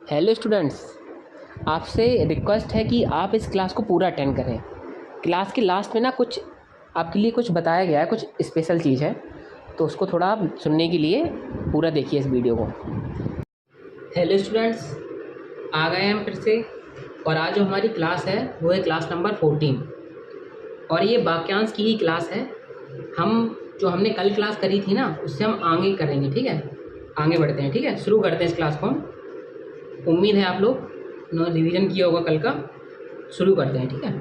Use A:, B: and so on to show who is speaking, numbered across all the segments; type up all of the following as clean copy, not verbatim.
A: Hello students, आपसे request है कि आप इस क्लास को पूरा अटेंड करें। क्लास के लास्ट में ना कुछ आपके लिए कुछ बताया गया है, कुछ स्पेशल चीज़ है, तो उसको थोड़ा आप सुनने के लिए पूरा देखिए इस वीडियो को। हेलो स्टूडेंट्स, आ गए हम फिर से। और आज जो हमारी क्लास है वो है क्लास नंबर 14 और ये वाक्यांश की ही क्लास है। हमने कल क्लास करी थी ना, उससे हम आगे करेंगे। ठीक है, आगे बढ़ते हैं। ठीक है, शुरू करते हैं इस क्लास को। उम्मीद है आप लोग ने रिवीजन किया होगा कल का। शुरू करते हैं। ठीक है,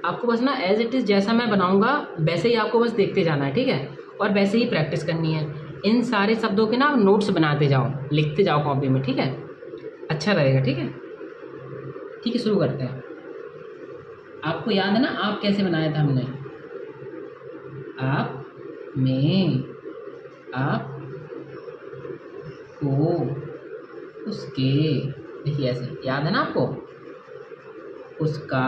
A: आपको बस ना एज इट इज़ जैसा मैं बनाऊंगा वैसे ही आपको बस देखते जाना है। ठीक है, और वैसे ही प्रैक्टिस करनी है। इन सारे शब्दों के ना नोट्स बनाते जाओ, लिखते जाओ कॉपी में। ठीक है, अच्छा रहेगा। ठीक है, ठीक है, शुरू करते हैं। आपको याद है ना आप कैसे बनाया था हमने? आप में, आप को, उसके। देखिए ऐसे, याद है ना आपको? उसका,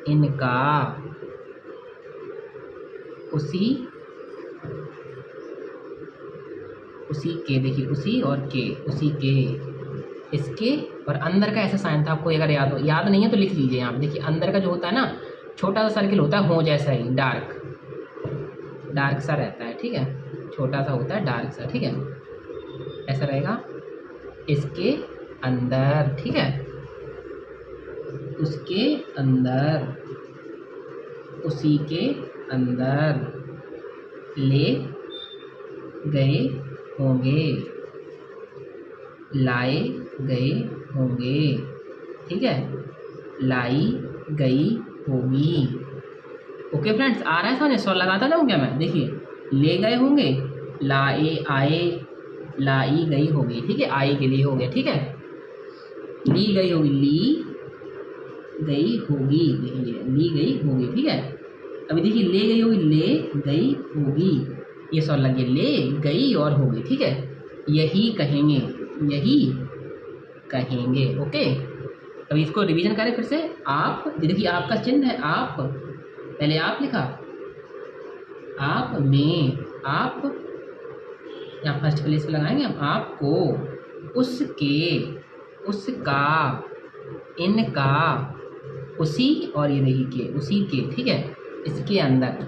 A: इनका, उसी, उसी के। देखिए उसी और के, उसी के, इसके। और अंदर का ऐसा साइन था, आपको अगर याद नहीं है तो लिख लीजिए यहाँ पे। देखिए अंदर का जो होता है ना, छोटा सा सर्किल होता है, हो जैसा ही, डार्क डार्क सा रहता है। ठीक है, छोटा सा होता है, डार्क सा। ठीक है, ऐसा रहेगा। इसके अंदर, ठीक है, उसके अंदर, उसी के अंदर, ले गए होंगे, लाए गए होंगे। ठीक है, लाई गई होगी। ओके फ्रेंड्स, आ रहा है समझ? सवाल लगाता जाऊँ क्या मैं? देखिए, ले गए होंगे, लाए, आए, लाई गई होगी। ठीक है, आई के लिए हो गया। ठीक है, ली गई होगी, ली गई होगी। देखिए ली गई होगी। ठीक है, अभी देखिए ले गई होगी, ले गई होगी। ये सवाल लगे, ले गई और होगी। ठीक है, यही कहेंगे, यही कहेंगे। ओके, अब इसको रिवीजन करें फिर से। आप, देखिए आपका चिन्ह है आप, पहले आप लिखा, आप में, आप यहाँ फर्स्ट प्लेस पे लगाएंगे हम। आपको, उसके, उसका, इनका, उसी, और ये देखिए के, उसी के। ठीक है, इसके अंदर,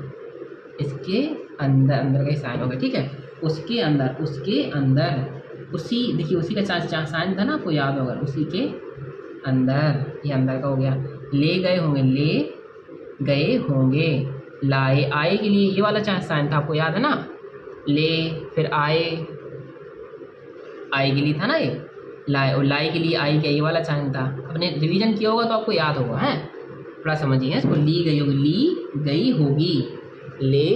A: इसके अंदर, अंदर का ही साइन होगा। ठीक है, उसके अंदर, उसके अंदर, उसी। देखिए उसी का साइन था ना, आपको याद होगा, उसी के अंदर, ये अंदर का हो गया। ले गए होंगे, ले गए होंगे, लाए, आए के लिए ये वाला साइन था, आपको याद है ना? ले, फिर आए, आए के लिए था ना ये, लाए, और लाई के लिए आई, क्या ये वाला साइन था। अपने रिवीजन किया होगा तो आपको याद होगा। है, थोड़ा समझिए इसको। ली गई होगी, ली गई होगी, ले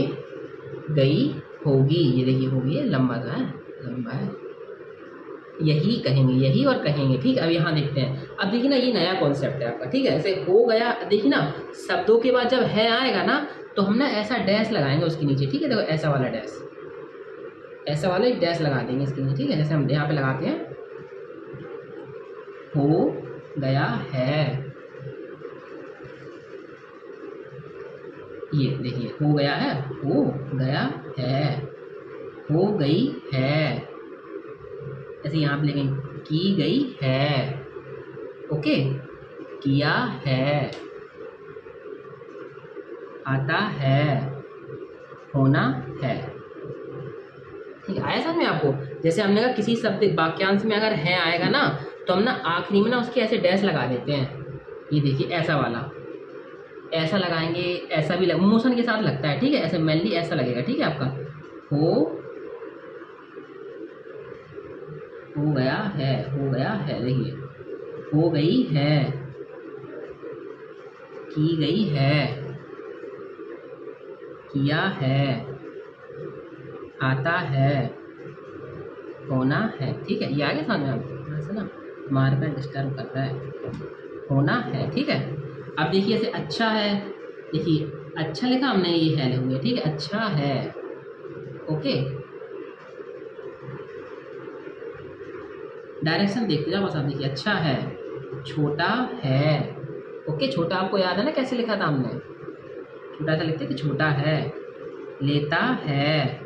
A: गई होगी। ये देखिए होगी, ये लंबा सा है, लंबा है। यही कहेंगे, यही और कहेंगे। ठीक है, अब यहाँ देखते हैं। अब देखिए ना, ये नया कॉन्सेप्ट है आपका। ठीक है, ऐसे हो गया। देखिए ना, शब्दों के बाद जब है आएगा ना, तो हम ना ऐसा डैश लगाएंगे उसके नीचे। ठीक है, देखो ऐसा वाला डैश, ऐसा वाला एक डैश लगा देंगे इसके नीचे। ठीक है, जैसे हम यहाँ पे लगाते हैं, हो गया है। ये देखिए, हो गया है, हो गया है, हो गई है। ऐसे यहाँ पे लिखेंगे, की गई है। ओके, किया है, आता है, होना है। ठीक है, आया समझ में आपको? जैसे हमने कहा किसी शब्द वाक्यांश में अगर है आएगा ना, तो हम ना आखिरी में ना उसके ऐसे डैश लगा देते हैं। ये देखिए ऐसा वाला, ऐसा लगाएंगे, ऐसा भी मोशन के साथ लगता है। ठीक है, ऐसे मेनली ऐसा लगेगा। ठीक है, आपका हो गया है, हो गया है। देखिए, हो गई है, की गई है, किया है, आता है, होना है। ठीक है, ये आगे समझ में आपको? ऐसा ना मार्कर डिस्टर्ब कर रहा है, होना है। ठीक है, अब देखिए ऐसे अच्छा है, देखिए अच्छा लिखा हमने, ये है लिखूंगे। ठीक है, अच्छा है। ओके, डायरेक्शन देखते जाओ बस आप। देखिए अच्छा है, छोटा है। ओके, छोटा आपको याद है ना कैसे लिखा था हमने? छोटा सा लिखते कि छोटा है, लेता है,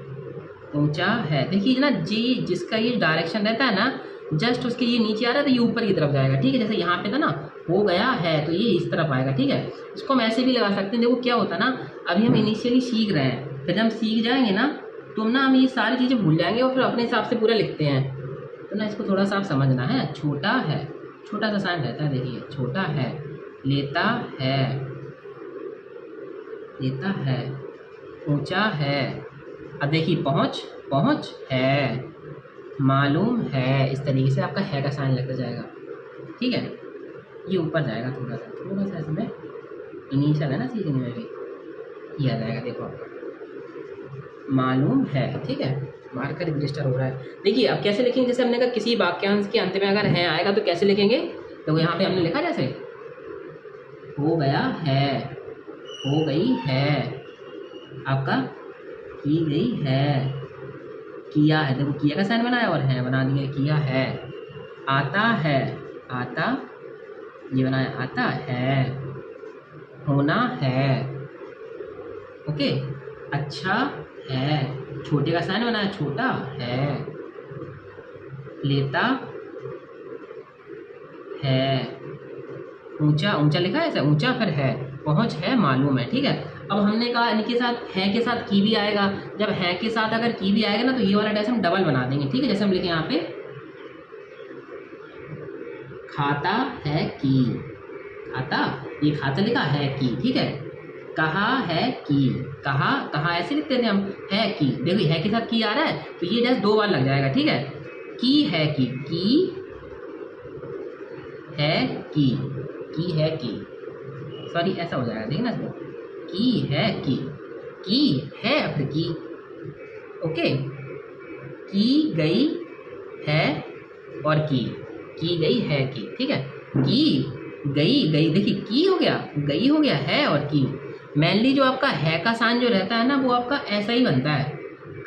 A: ऊंचा है। देखिए ना जी, जिसका ये डायरेक्शन रहता है ना, जस्ट उसके ये नीचे आ रहा है तो ये ऊपर की तरफ जाएगा, ठीक है। जैसे यहाँ पे था ना हो गया है तो ये इस तरफ आएगा, ठीक है। इसको हम ऐसे भी लगा सकते हैं। देखो क्या होता है ना, अभी हम इनिशियली सीख रहे हैं, फिर जब हम सीख जाएंगे ना तो ना हम ये सारी चीज़ें भूल जाएंगे और फिर अपने हिसाब से पूरा लिखते हैं। तो ना इसको थोड़ा सा आप समझना है। छोटा है, छोटा सा साइन रहता है, देखिए छोटा है, लेता है, लेता है, ऊंचा है। अब देखिए पहुँच, पहुँच है, मालूम है। इस तरीके से आपका है का साइन लगता जाएगा, ठीक है। ये ऊपर जाएगा थोड़ा सा, थोड़ा सा इसमें इनिशियल है ना सीखने में भी, ये आ जाएगा। देखो आपका मालूम है, ठीक है। मार्कर रजिस्टर हो रहा है। देखिए अब कैसे लिखेंगे, जैसे हमने कहा किसी वाक्यांश के अंत में अगर है आएगा तो कैसे लिखेंगे। तो यहाँ पे हमने लिखा जैसे हो गया है, हो गई है, आपका की गई है, किया है। देखो किया का साइन बनाया और है बना दिए, किया है। आता है, आता ये बनाया, आता है। होना है, ओके। अच्छा है, छोटे का साइन बनाया, छोटा है। लेता है, ऊंचा, ऊंचा लिखा है ऐसा, ऊंचा फिर है, पहुंच है, मालूम है, ठीक है। अब हमने कहा इनके साथ है के साथ की भी आएगा। जब है के साथ अगर की भी आएगा ना तो ये वाला डैश हम डबल बना देंगे, ठीक है। जैसे हम लिखे यहाँ पे खाता है की, खाता, ये खाता लिखा है की, ठीक है। कहा है की, कहा, कहा ऐसे लिखते थे हम, है की। देखो है के साथ की आ रहा है तो ये डैश 2 बार लग जाएगा, ठीक है। की है की है की है की, सॉरी ऐसा हो जाएगा, देखना इसको, की है की है फिर की, ओके। की गई है और की गई है की, ठीक है। की गई, गई देखिए की हो गया, गई हो गया, है और की। मेनली जो आपका है का साइन जो रहता है ना वो आपका ऐसा ही बनता है,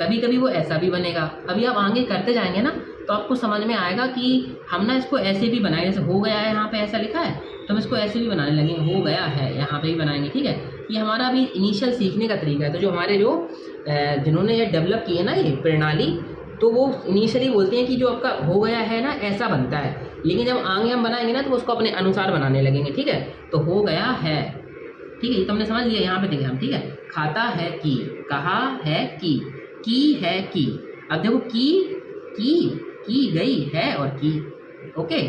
A: कभी कभी वो ऐसा भी बनेगा। अभी आप आगे करते जाएंगे ना तो आपको समझ में आएगा कि हम ना इसको ऐसे भी बनाएंगे। जैसे हो गया है यहाँ पे ऐसा लिखा है तो हम इसको ऐसे भी बनाने लगेंगे, हो गया है यहाँ पे भी बनाएंगे, ठीक है। ये हमारा अभी इनिशियल सीखने का तरीका है। तो जो हमारे जो जिन्होंने ये डेवलप की है ना ये प्रणाली, तो वो इनिशियली बोलते हैं कि जो आपका हो गया है ना ऐसा बनता है, लेकिन जब आगे हम बनाएंगे ना तो उसको अपने अनुसार बनाने लगेंगे, ठीक है। तो हो गया है, ठीक है, ये तो हमने समझ लिया। यहाँ पे देखें हम, ठीक है। खाता है की, कहा है की है की। अब देखो की गई है और की, ओके।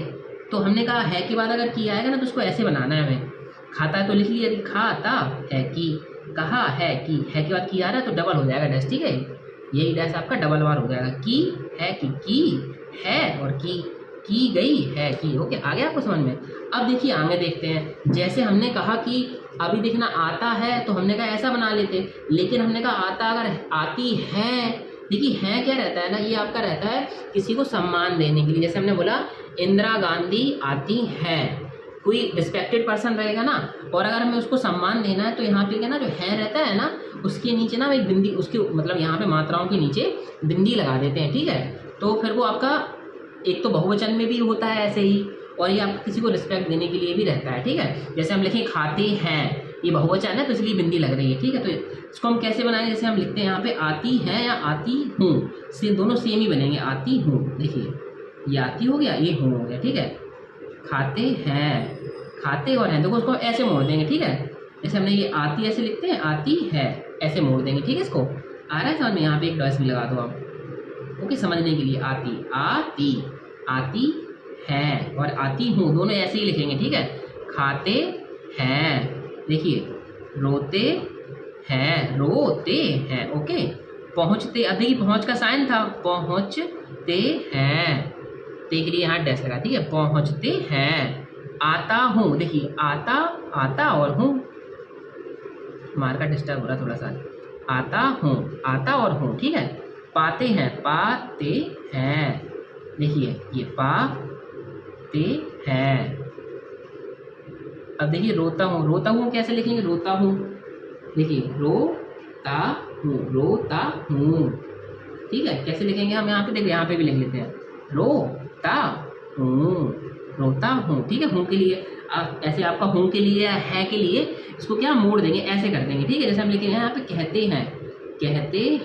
A: तो हमने कहा है के बाद अगर की आएगा ना तो उसको ऐसे बनाना है हमें। खाता है तो लिख लिया, खाता है की, कहा है की, है के बाद की आ रहा है तो डबल हो जाएगा डैश, ठीक है। यही डैश आपका डबल बार हो जाएगा, की है की है और की गई है की, ओके। आ गया आपको समझ में। अब देखिए आगे देखते हैं। जैसे हमने कहा कि अभी देखना आता है तो हमने कहा ऐसा बना लेते, लेकिन हमने कहा आता अगर आती है, देखिए है क्या रहता है ना, ये आपका रहता है किसी को सम्मान देने के लिए। जैसे हमने बोला इंदिरा गांधी आती हैं, कोई रिस्पेक्टेड पर्सन रहेगा ना, और अगर हमें उसको सम्मान देना है तो यहाँ पे क्या ना जो है रहता है ना उसके नीचे ना एक बिंदी, उसके मतलब यहाँ पे मात्राओं के नीचे बिंदी लगा देते हैं, ठीक है। तो फिर वो आपका एक तो बहुवचन में भी होता है ऐसे ही, और ये आप किसी को रिस्पेक्ट देने के लिए भी रहता है, ठीक है। जैसे हम लिखें खाते हैं, ये बहुवचन है तो इसलिए बिंदी लग रही है, ठीक है। तो इसको हम कैसे बनाएंगे, जैसे हम लिखते हैं यहाँ पे आती है या आती हूँ, से दोनों सेम ही बनेंगे, आती हूँ। देखिए ये आती हो गया, ये हूँ हो गया, ठीक है। खाते हैं, खाते और हैं, देखो उसको ऐसे मोड़ देंगे, ठीक है। जैसे हमने ये आती ऐसे लिखते हैं, आती है ऐसे मोड़ देंगे, ठीक है। इसको आ रहा है समझ में, यहाँ पे एक डॉस भी लगा दो आप, ओके, समझने के लिए। आती है और आती हूँ दोनों ऐसे ही लिखेंगे, ठीक है। खाते हैं, देखिए रोते हैं, ओके। पहुँचते, अब देखिए पहुँच का साइन था, पहुँचते हैं, ते के लिए यहाँ डैश लगा, ठीक है। पहुँचते हैं। आता हूँ, देखिए आता और हूँ, मार्का डिस्टर्ब हो रहा थोड़ा सा। आता और हूँ, ठीक है। पाते हैं, देखिए ये पाते हैं। अब देखिए रोता हूँ कैसे लिखेंगे, रोता हूँ, देखिए रोता हूँ, ठीक है। कैसे लिखेंगे हम यहाँ पे, देखिए यहाँ पे भी लिख लेते हैं, रोता हूँ, ठीक है। हूँ के लिए ऐसे आपका हूँ के लिए है के लिए इसको क्या मोड़ देंगे, ऐसे कर देंगे, ठीक है। जैसे हम लिखेंगे यहाँ पे कहते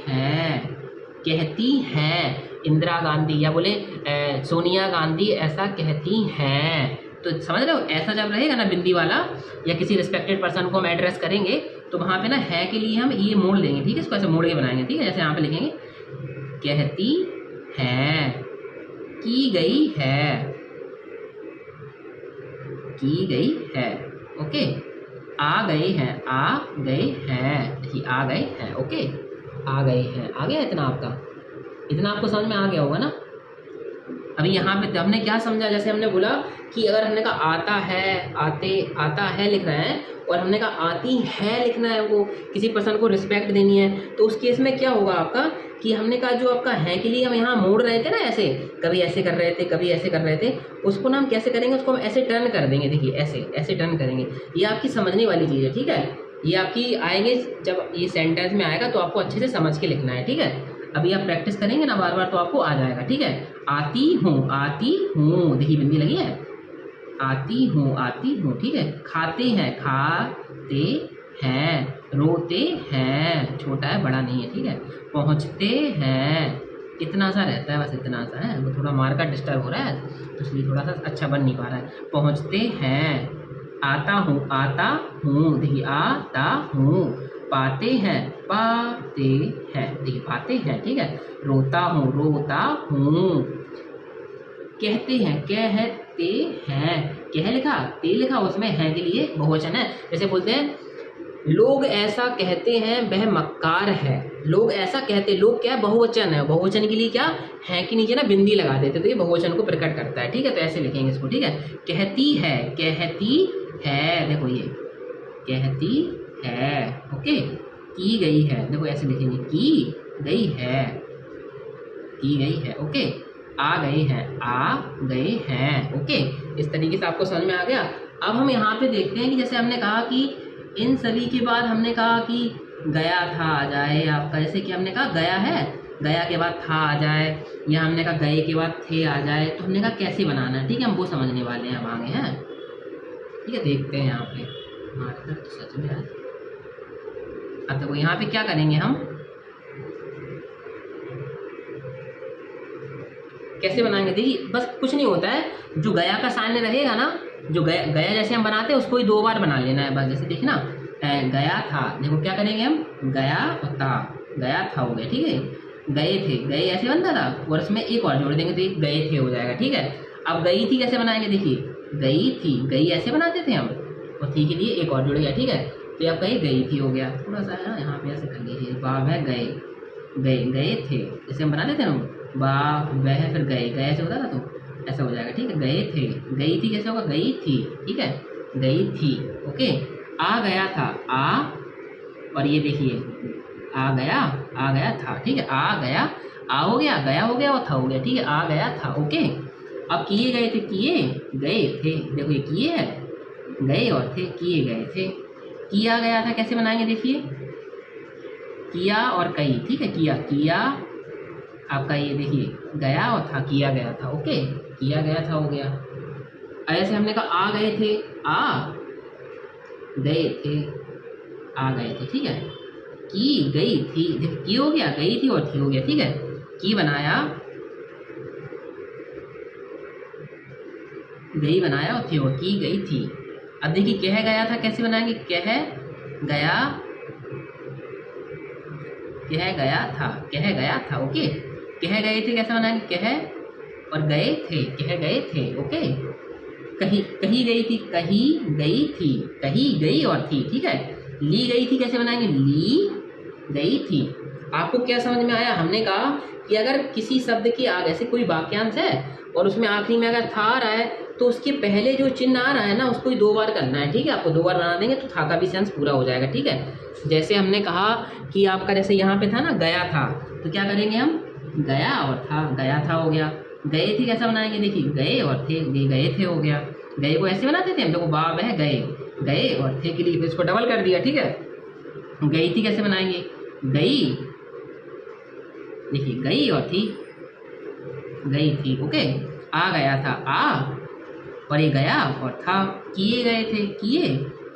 A: हैं, कहती हैं इंदिरा गांधी, या बोले सोनिया गांधी ऐसा कहती हैं। तो समझ रहे हो, ऐसा जब रहेगा ना बिंदी वाला, या किसी रिस्पेक्टेड पर्सन को हम एड्रेस करेंगे तो वहाँ पे ना है के लिए हम ये मोड़ लेंगे, ठीक है, इसको ऐसे मोड़ के बनाएंगे, ठीक है। जैसे यहाँ पे लिखेंगे कहती हैं, की गई है, की गई है, ओके। आ गए हैं, आ गए हैं, देखिए आ गए हैं, ओके, आ गए हैं। आ गया इतना आपका, इतना आपको समझ में आ गया होगा ना। अभी यहाँ पे हमने क्या समझा, जैसे हमने बोला कि अगर हमने कहा आता है, आते, आता है लिख रहे हैं, और हमने कहा आती है लिखना है, वो किसी पर्सन को रिस्पेक्ट देनी है, तो उस केस में क्या होगा आपका कि हमने कहा जो आपका है के लिए हम यहाँ मोड़ रहे थे ना, ऐसे कभी ऐसे कर रहे थे, कभी ऐसे कर रहे थे, उसको ना हम कैसे करेंगे, उसको हम ऐसे टर्न कर देंगे, देखिए ऐसे ऐसे टर्न करेंगे। ये आपकी समझने वाली चीज़ है, ठीक है। ये आपकी आएंगे जब ये सेंटेंस में आएगा तो आपको अच्छे से समझ के लिखना है, ठीक है। अभी आप प्रैक्टिस करेंगे ना बार बार तो आपको आ जाएगा, ठीक है। आती हूँ, आती हूँ, देखिए बिंदी लगी है, आती हूँ, ठीक है। खाते हैं, खाते हैं। रोते हैं, छोटा है बड़ा नहीं है, ठीक है। पहुँचते हैं, इतना सा रहता है, बस इतना सा है, वो थोड़ा मार्कर डिस्टर्ब हो रहा है तो इसलिए थोड़ा सा अच्छा बन नहीं पा रहा है। पहुँचते हैं, आता हूँ, देखिए आता हूँ। पाते हैं, पाते हैं, देखिए पाते हैं, ठीक है। रोता हूँ। कहते हैं, कहते हैं, कह लिखा, ते लिखा, उसमें है के लिए बहुवचन है। जैसे बोलते हैं लोग ऐसा कहते हैं वह मक्कार है, लोग ऐसा कहते, लोग क्या है, बहुवचन है, बहुवचन के लिए क्या है कि नीचे ना बिंदी लगा देते तो ये बहुवचन को प्रकट करता है, ठीक है। तो ऐसे लिखेंगे इसको, ठीक है। कहती है, कहती है, देखो ये कहती है, ओके। की गई है, देखो ऐसे लिखेंगे की गई है, की गई है, ओके। आ गए हैं, आ गए हैं, ओके। इस तरीके से आपको समझ में आ गया। अब हम यहाँ पे देखते हैं कि जैसे हमने कहा कि इन सभी के बाद हमने कहा कि गया था आ जाए आपका, जैसे कि हमने कहा गया है, गया के बाद था आ जाए, या हमने कहा गए के बाद थे आ जाए, तो हमने कहा कैसे बनाना है, ठीक है। हम वो समझने वाले हैं, हम आगे हैं, ठीक है। देखते हैं यहाँ पे हमारे तो सच में है। अब देखो यहाँ पे क्या करेंगे हम, कैसे बनाएंगे, देखिए बस कुछ नहीं होता है, जो गया का सामने रहेगा ना, जो गया, गया जैसे हम बनाते हैं उसको ही 2 बार बना लेना है बस। जैसे देखिए ना गया था, देखो क्या करेंगे हम, गया और था, गया था हो गया, ठीक है। गए थे, गए ऐसे बनता था और इसमें एक और जोड़ देंगे तो एक गए थे हो जाएगा, ठीक है। अब गई थी कैसे बनाएंगे, देखिए गई थी, गई ऐसे बनाते थे हम, और थी के लिए एक और जुड़ गया, ठीक है। तो आप कहीं गई थी हो गया, थोड़ा सा है यहाँ पे ऐसे कर लीजिए, वाह वह गए, गए गए थे, जैसे हम बना देते ना वाह वह, फिर गए, गए ऐसे होता था तो ऐसा हो जाएगा, ठीक है। गए थे, गई थी कैसे होगा, गई थी, ठीक है, गई थी, ओके। आ गया था, आ, और ये देखिए आ गया था, ठीक है। आ गया, आ हो गया, गया हो गया और था हो गया, ठीक है। आ गया था, ओके। अब किए गए थे, किए गए थे, देखो ये किए है, गए और थे, किए गए थे। किया गया था कैसे बनाएंगे, देखिए किया और कई, ठीक है। किया, किया आपका ये देखिए गया और था, किया गया था, ओके। किया गया था हो गया। ऐसे हमने कहा आ गए थे, आ गए थे, आ गए थे, ठीक है। की गई थी, देखो की हो गया, गई थी और थी हो गया, ठीक है। की बनाया, गई बनाया और थी और की गई थी। अब देखिए कह गया था कैसे बनाएंगे, कह गया, कह गया था, ओके। कह गए थे कैसे बनाएंगे, कह और गए थे, कह गए थे, ओके। कही गई थी, कही गई थी, कही गई और थी, ठीक है। ली गई थी कैसे बनाएंगे, ली गई थी। आपको क्या समझ में आया, हमने कहा कि अगर किसी शब्द के आगे से कोई वाक्यांश है और उसमें आखिरी में अगर था आ रहा है तो उसके पहले जो चिन्ह आ रहा है ना उसको ही 2 बार करना है, ठीक है। आपको 2 बार बना देंगे तो था का भी सेंस पूरा हो जाएगा, ठीक है। जैसे हमने कहा कि आपका जैसे यहाँ पे था ना गया था, तो क्या करेंगे हम, गया और था, गया था हो गया। गए थे कैसा बनाएंगे, देखिए गए और थे, गए थे हो गया। गए को ऐसे बनाते थे हम, देखो बा वह गए, गए और थे के लिए इसको डबल कर दिया, ठीक है। गई थी कैसे बनाएंगे, गई, देखिए गई और थी, गई थी, ओके। आ गया था, आ, और ये गया और था। किए गए थे, किए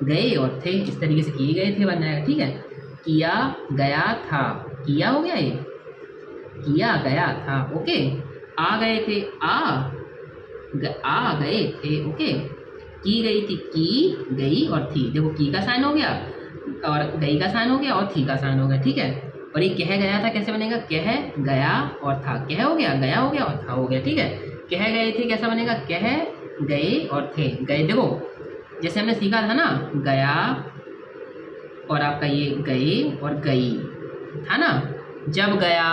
A: गए और थे, इस तरीके से किए गए थे बन जाएगा, ठीक है। किया गया था, किया हो गया ये, किया गया था। ओके, आ गए थे, आ गए थे। ओके, की गई थी, की गई और थी। देखो की का साइन हो गया और गई का साइन हो गया और थी का साइन हो गया। ठीक है, और ये कह गया था कैसे बनेगा, कह गया और था। कह हो गया, गया हो गया और था हो गया। ठीक है, कह गए थे कैसा बनेगा, कह गए और थे। गए, देखो जैसे हमने सीखा था ना, गया और आपका ये गए और गई था ना। जब गया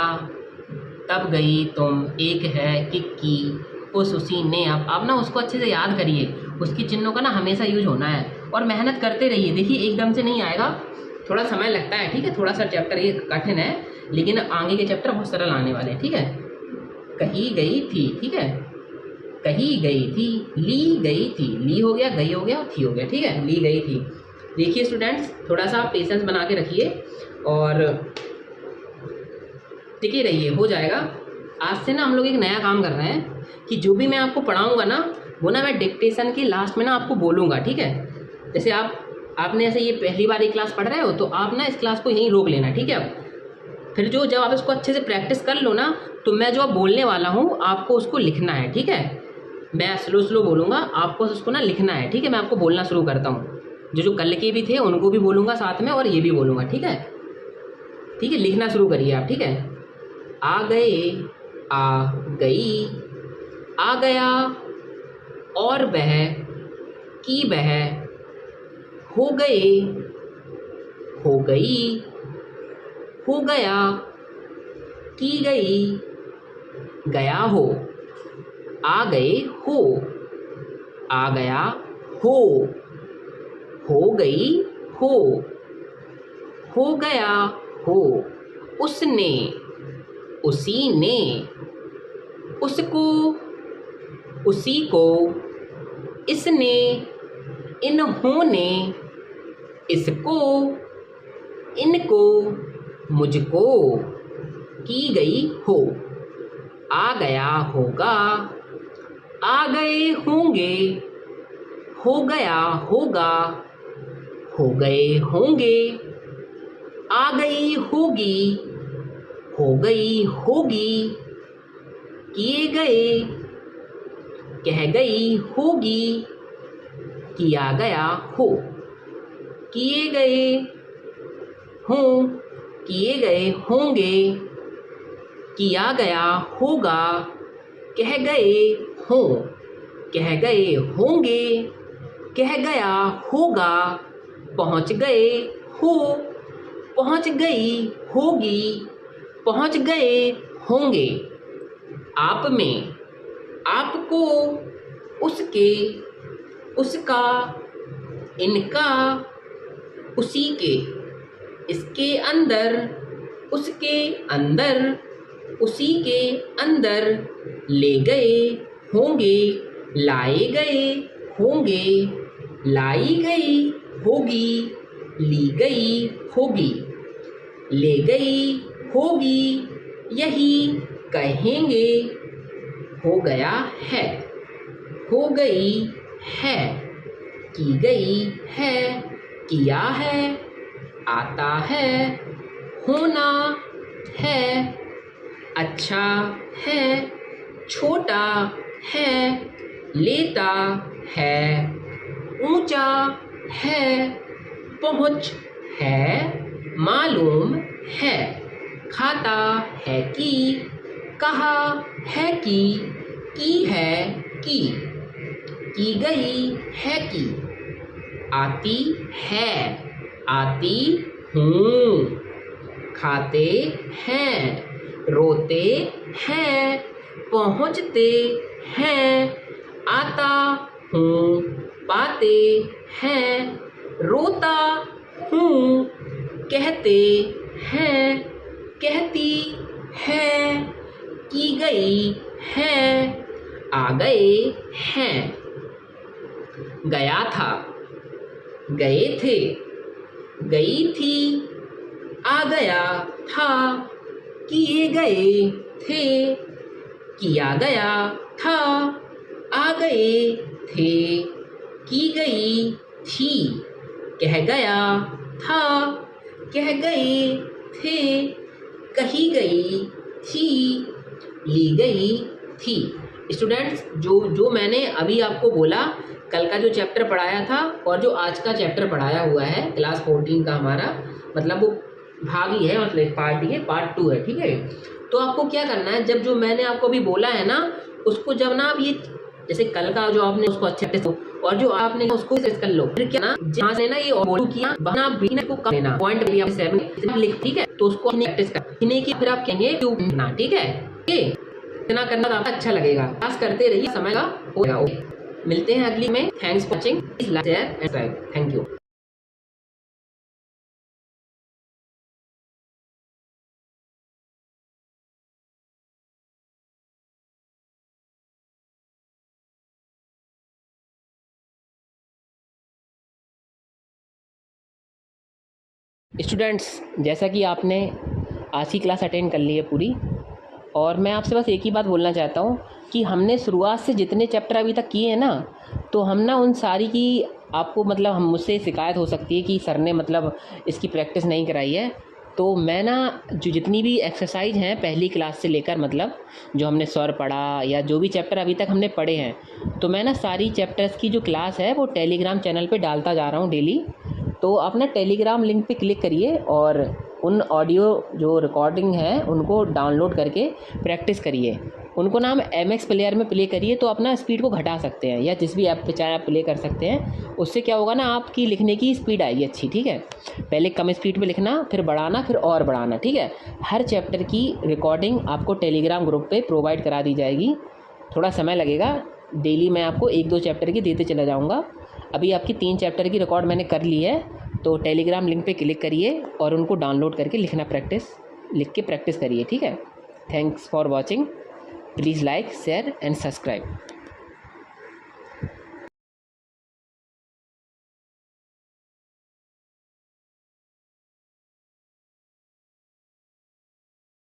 A: तब गई तुम, एक है कि की, उस, उसी, ने। आप ना उसको अच्छे से याद करिए, उसकी चिन्हों का ना हमेशा यूज होना है और मेहनत करते रहिए। देखिए एकदम से नहीं आएगा, थोड़ा समय लगता है। ठीक है, थोड़ा सा चैप्टर ये कठिन है, लेकिन आगे के चैप्टर बहुत सरल आने वाले हैं। ठीक है, कही गई थी। ठीक है, कही गई थी, ली गई थी, ली हो गया, गई हो गया और थी हो गया। ठीक है, ली गई थी। देखिए स्टूडेंट्स, थोड़ा सा आप पेशेंस बना के रखिए और टिके रहिए, हो जाएगा। आज से ना हम लोग एक नया काम कर रहे हैं कि जो भी मैं आपको पढ़ाऊंगा ना, वो ना मैं डिक्टेशन के लास्ट में ना आपको बोलूँगा। ठीक है, जैसे आपने ऐसे ये पहली बार एक क्लास पढ़ रहे हो तो आप ना इस क्लास को यहीं रोक लेना। ठीक है, फिर जब आप इसको अच्छे से प्रैक्टिस कर लो ना, तो मैं जो अब बोलने वाला हूँ आपको उसको लिखना है। ठीक है, मैं स्लो बोलूँगा, आपको उसको ना लिखना है। ठीक है, मैं आपको बोलना शुरू करता हूँ। जो कल के भी थे उनको भी बोलूँगा साथ में और ये भी बोलूँगा। ठीक है, ठीक है, लिखना शुरू करिए आप। ठीक है, आ गए, आ गई, आ गया और वह, की वह, हो गए, हो गई, हो गया, की गई, गया हो, आ गए हो, आ गया हो गई हो गया हो, उसने, उसी ने, उसको, उसी को, इसने, इन्होंने, इसको, इनको, मुझको, की गई हो, आ गया होगा, आ गए होंगे, हो गया होगा, हो गए होंगे, आ गई होगी, हो गई होगी, किए गए, कह गई होगी, किया गया हो, किए गए हों, किए गए होंगे, किया गया होगा, कह गए हों, कह गए होंगे, कह गया होगा, पहुँच गए हो, पहुँच गई होगी, पहुँच गए होंगे, आप में, आपको, उसके, उसका, इनका, उसी के, इसके अंदर, उसके अंदर, उसी के अंदर, ले गए होंगे, लाए गए होंगे, लाई गई होगी, ली गई होगी, ले गई होगी, यही कहेंगे, हो गया है, हो गई है, की गई है, किया है, आता है, होना है, अच्छा है, छोटा है, लेता है, ऊंचा है, पहुँच है, मालूम है, खाता है कि, कहा है की है की गई है कि, आती है, आती हूँ, खाते हैं, रोते हैं, पहुँचते हैं, आता हूँ, पाते हैं, रोता हूँ, कहते हैं, कहती है, की गई है, आ गए हैं, गया था, गए थे, गई थी, आ गया था, किए गए थे, किया गया था, आ गए थे, की गई थी, कह गया था, कह गए थे, कही गई थी, ली गई थी। स्टूडेंट्स जो मैंने अभी आपको बोला, कल का जो चैप्टर पढ़ाया था और जो आज का चैप्टर पढ़ाया हुआ है क्लास 14 का हमारा, मतलब वो भाग ही है, मतलब पार्ट ही है, पार्ट 2 है, ठीक है। तो आपको क्या करना है, जब जो मैंने आपको अभी बोला है ना, उसको जब ना आप ये जैसे कल का जो आपने उसको अच्छे से और जो आपने उसको कर लो, फिर क्या ना जहाँ से ना ये और किया बना बीने को कम लेना पॉइंट लिया 7 लिख, ठीक है। तो उसको प्रैक्टिस करने की फिर आप कहेंगे क्यों ना, ठीक है। इतना करना तो आपको अच्छा लगेगा, क्लास करते रहिए, समय का होगा। मिलते हैं अगली में। Thanks for watching, please like share and subscribe. Thank you. Students, जैसा कि आपने आज की क्लास अटेंड कर ली है पूरी, और मैं आपसे बस एक ही बात बोलना चाहता हूँ कि हमने शुरुआत से जितने चैप्टर अभी तक किए हैं ना, तो हम ना उन सारी की आपको मतलब हम मुझसे शिकायत हो सकती है कि सर ने मतलब इसकी प्रैक्टिस नहीं कराई है। तो मैं ना जो जितनी भी एक्सरसाइज हैं पहली क्लास से लेकर, मतलब जो हमने स्वर पढ़ा या जो भी चैप्टर अभी तक हमने पढ़े हैं, तो मैं ना सारी चैप्टर्स की जो क्लास है वो टेलीग्राम चैनल पे डालता जा रहा हूँ डेली। तो आप ना टेलीग्राम लिंक पे क्लिक करिए और उन ऑडियो जो रिकॉर्डिंग है उनको डाउनलोड करके प्रैक्टिस करिए। उनको ना हम MX प्लेयर में प्ले करिए, तो अपना स्पीड को घटा सकते हैं, या जिस भी ऐप पे चाहे आप प्ले कर सकते हैं। उससे क्या होगा ना, आपकी लिखने की स्पीड आएगी अच्छी, ठीक है। पहले कम स्पीड पे लिखना, फिर बढ़ाना, फिर और बढ़ाना, ठीक है। हर चैप्टर की रिकॉर्डिंग आपको टेलीग्राम ग्रुप पे प्रोवाइड करा दी जाएगी। थोड़ा समय लगेगा, डेली मैं आपको 1-2 चैप्टर की देते चला जाऊँगा। अभी आपकी 3 चैप्टर की रिकॉर्ड मैंने कर ली है। तो टेलीग्राम लिंक पे क्लिक करिए और उनको डाउनलोड करके लिखना लिख के प्रैक्टिस करिए, ठीक है। Thanks for watching, please like share and subscribe.